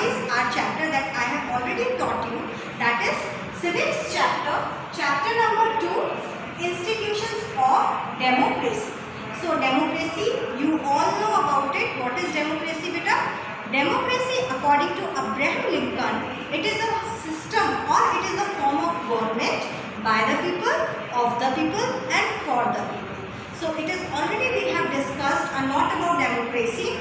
revise our chapter that I have already taught you, that is civics chapter number 2, institutions of democracy. So democracy, you all know about it. What is democracy, beta? Democracy, according to Abraham Lincoln, it is a system or it is a form of government by the people, of the people and for the people. So it is already we have discussed a lot about democracy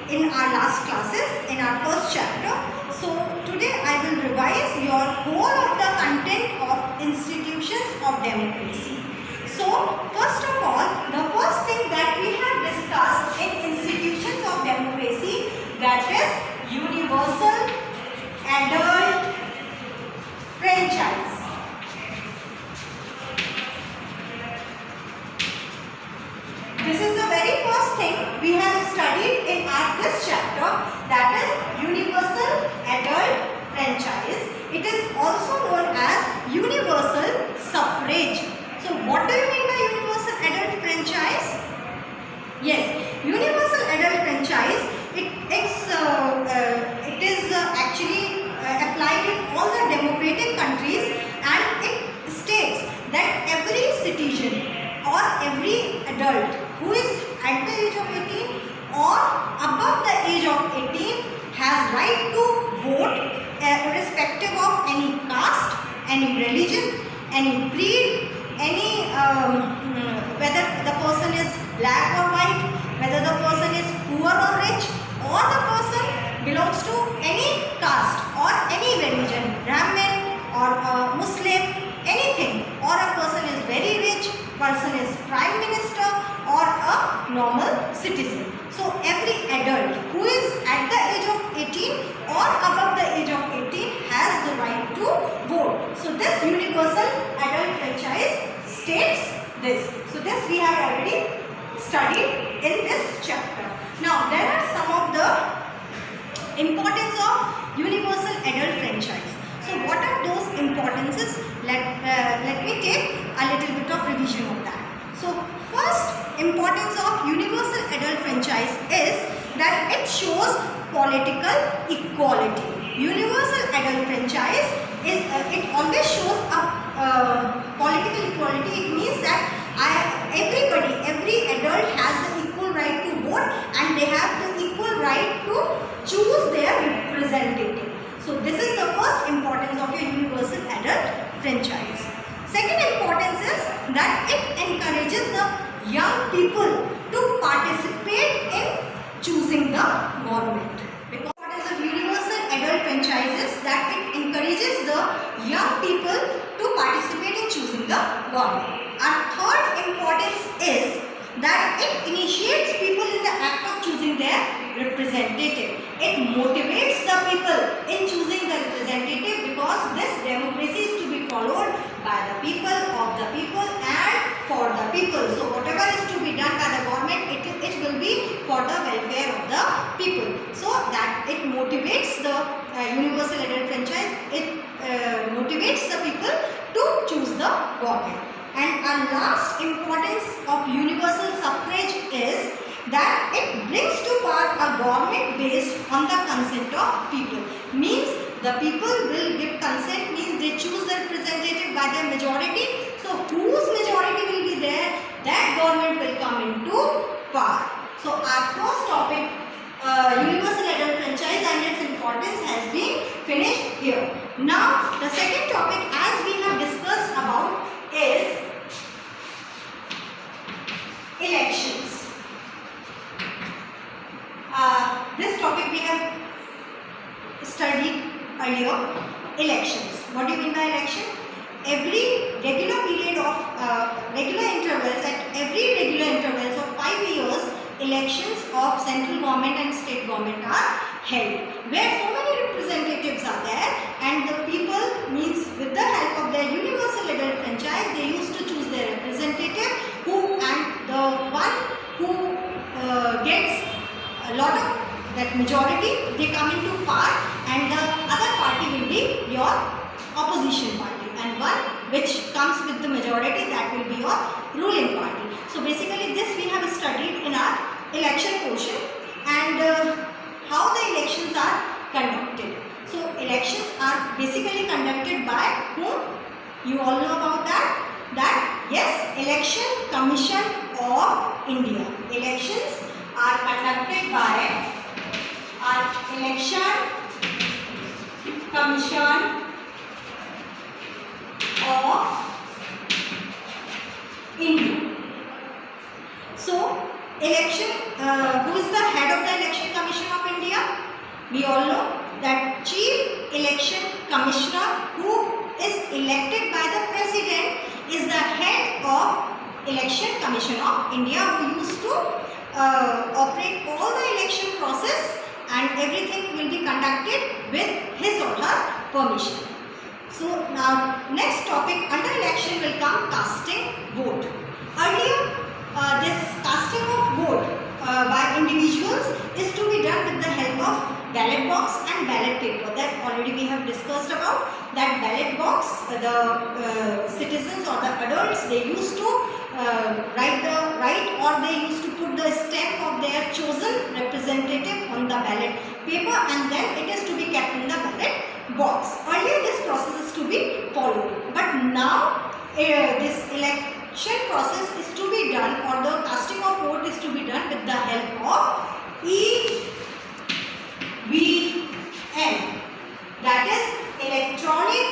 in our last classes, in our first chapter. So today I will revise your whole of the content of institutions of democracy. So first of all, the first thing that we have discussed in institutions of democracy, that is universal adult franchise. This is the very first thing we have studied in this chapter, that is universal adult franchise. It is also known as universal suffrage. So what do you mean by universal adult franchise? Yes, universal adult franchise, it is actually applied in all the democratic countries, and it states that every citizen or every adult who is at the age of 18 or above the age of 18 has right to vote irrespective of any caste, any religion, any creed, any whether the person is black or white, whether the person is poor or rich, or the person belongs to any caste or any religion, Brahmin or Muslim, anything, or a person is very rich, person is prime minister or a normal citizen. So every adult who is at the age of 18 or above the age of 18 has the right to vote. So this universal adult franchise states this. So this we have already studied in this chapter. Now there are some of the importance of universal adult franchise. So what are those importances? Let me take a little bit of revision of that. So first importance of universal adult franchise is that it shows political equality. Universal adult franchise is it always shows a political equality. It means that every adult has the equal right to vote, and they have the equal right to choose their representative. So this is the first importance of a universal adult franchise. Second importance is that it encourages the young people to participate in choosing the government. Because what is the universal adult franchise is that it encourages the young people to participate in choosing the government. Our third importance is that it initiates people in the act of choosing their representative. It motivates the people in choosing the representative, because this democracy is to be followed by the people, of the people and for the people. So whatever is to be done by the government, it will be for the welfare of the people. So that it motivates the universal adult franchise, it motivates the people to choose the government. And our last importance of universal suffrage is that it brings to power a government based on the consent of people. Means the people will give consent, means they choose the representative by their majority. So whose majority will be there, that government will come into power. So our first topic, universal adult franchise and its importance, has been finished here. Now the second topic, as we have discussed about, is elections. This topic we have studied earlier, elections. What do you mean by election? Every regular period of regular intervals, at every regular intervals of 5 years, elections of central government and state government are held, where so many representatives are there, and the people, means with the help of their universal adult franchise, they used to choose their representative, and the one who gets a lot of that majority, they come into power, and the other party will be your opposition party, and one which comes with the majority, that will be your ruling party. So basically this we have studied in our election portion, and how the election elections are conducted? So elections are basically conducted by whom? You all know about that. Yes, Election Commission of India. Elections are conducted by Election Commission of India. So, who is the head of the Election Commission of India? We all know that Chief Election Commissioner, who is elected by the President, is the head of Election Commission of India, who used to operate all the election process, and everything will be conducted with his or her permission. So now next topic under election will come casting vote. Earlier this casting of vote by individuals is to be done with the help of ballot box and ballot paper. That already we have discussed about. That ballot box, the citizens or the adults, they used to write or they used to put the stamp of their chosen representative on the ballot paper, and then it is to be kept in the ballot box. Earlier this process is to be followed, but now this election process is to be done, or the casting of vote is to be done with the help of EVM, that is electronic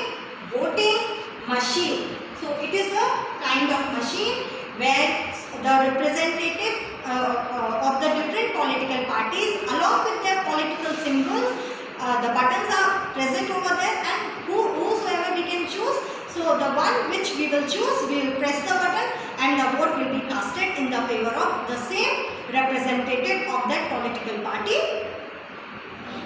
voting machine. So it is a kind of machine where the representative of the different political parties along with their political symbols, the buttons are present over there, and whosoever we can choose. So the one which we will choose, we will press the button and the vote will be casted in the favor of the same representative of that political party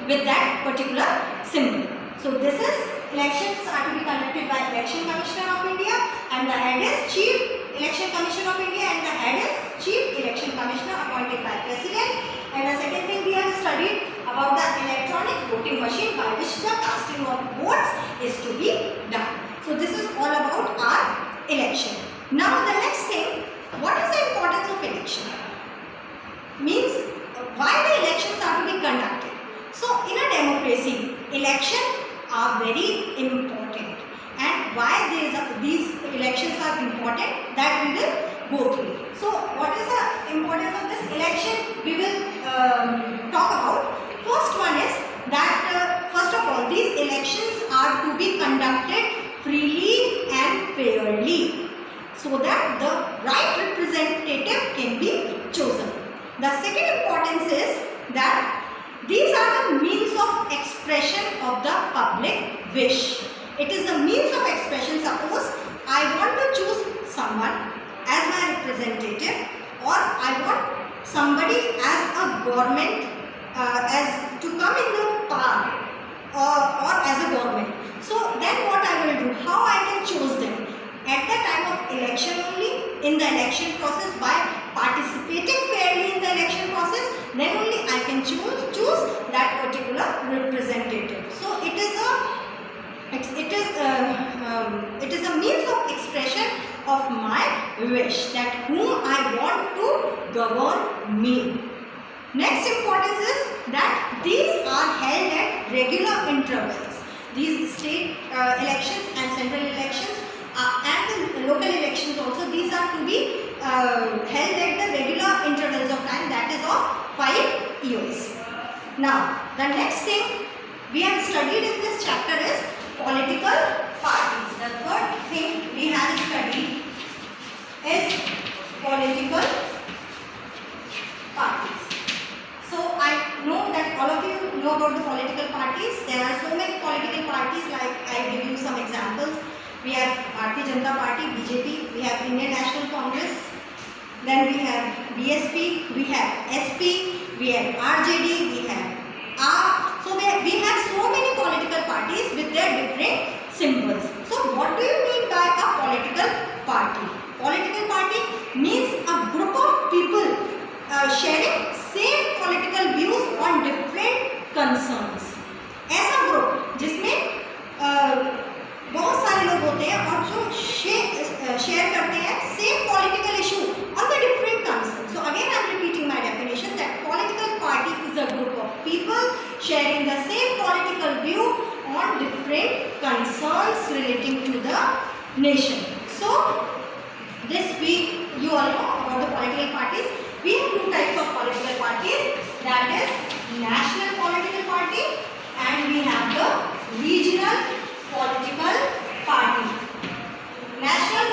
with that particular symbol. So this is elections are to be conducted by Election Commissioner of India, and the head is Chief Election Commission of India, and the head is Chief Election Commissioner appointed by President. And the second thing we have studied about the electronic voting machine by which the casting of votes is to be done. So this is all about our election. Now the next thing, what is the importance of election? Means why the elections are to be conducted. So in a democracy, elections are very important, and why these elections are important, that we will go through. So what is the importance of this election we will talk about. First one is that first of all, these elections are to be conducted freely and fairly, so that the right representative can be chosen. The second importance is that these are the means of expression of the public wish. It is a means of expression. Suppose I want to choose someone as my representative, or I want somebody as a government as to come in the power or as a government. So then what I will do, how I can choose them? At the time of election only, in the election process, by participating fairly in the election process, then only I can choose that particular representative. So it is a means of expression of my wish, that whom I want to govern me. Next importance is that these are held at regular intervals. These state elections and central elections and the local elections also, these are to be held at the regular intervals of time, that is of 5 years. Now the next thing we have studied in this chapter is political parties. The third thing we have studied is political parties. So I know that all of you know about the political parties. There are so many political parties, like I give you some examples. We have Bharatiya Janata Party, BJP, we have Indian National Congress, then we have BSP, we have SP, we have RJD, we have R. So we have so many political parties with their different symbols. So what do you mean by a political party? Political party means a group of people sharing same political views on different concerns. ऐसा group जिसमें बहुत सारे लोग होते हैं और जो share करते हैं same political issue on the different concerns. So again I am repeating my definition that political party is a group of people sharing the same political view on different concerns relating to the nation. So this you all know about the political parties. We have two types of political parties, that is national political party and we have the regional political party. National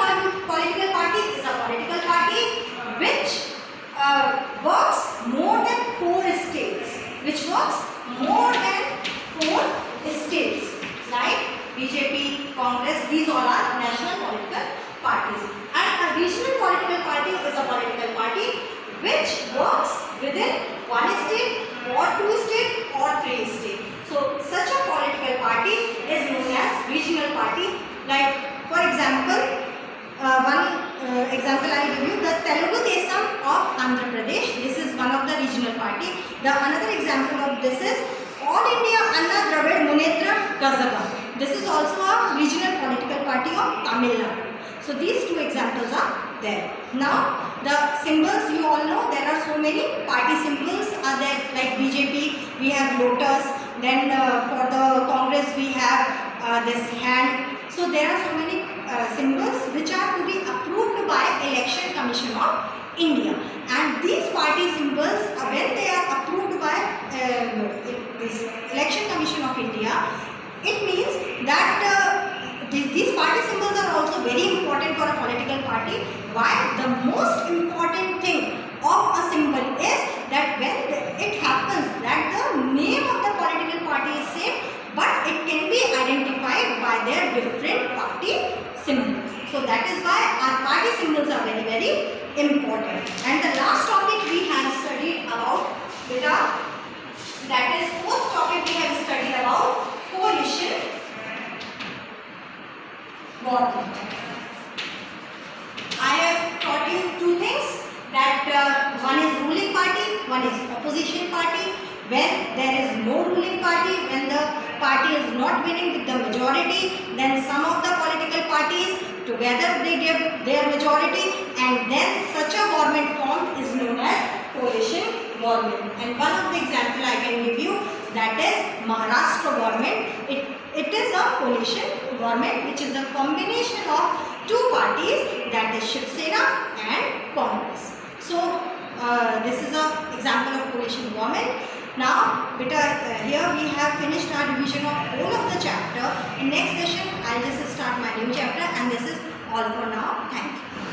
political party is a political party which works more than 4 states, like BJP, Congress, these all are national political parties. And a regional political party is a political party which works within 1 state or 2 states or 3 states. So such a political party is known as regional party. Like for example, one example I will give you, the Telugu Desam of Andhra Pradesh. This is one of the regional party. The another example of this is All India Anna Dravid Munnetra Kazhagam. This is also a regional political party of Tamil Nadu. So these two examples are there. Now the symbols, you all know there are so many party symbols are there, like BJP we have lotus, then for the Congress we have this hand. So there are so many symbols which are to be approved by Election Commission of India, and these party symbols when they are approved by this Election Commission of India, it means that these party symbols are also very important for a political party. Why? The most important thing of a symbol is that when it happens that the name of the political party is same, but it can be identified by their different party symbols. So that is why our party symbols are very, very important. And the last topic we have studied about, that is fourth topic we have studied about coalition government. I have taught you two things, that one is ruling party, one is opposition party. When there is no ruling party, when the party is not winning with the majority, then some of the political parties together they give their majority, and then such a government formed is known as coalition government. And one of the example I can give you, that is Maharashtra government. It is a coalition government which is a combination of two parties, that is Shiv Sena and Congress. So this is an example of coalition government. Now, here we have finished our revision of all of the chapter. In next session, I'll just start my new chapter, and this is all for now. Thank you.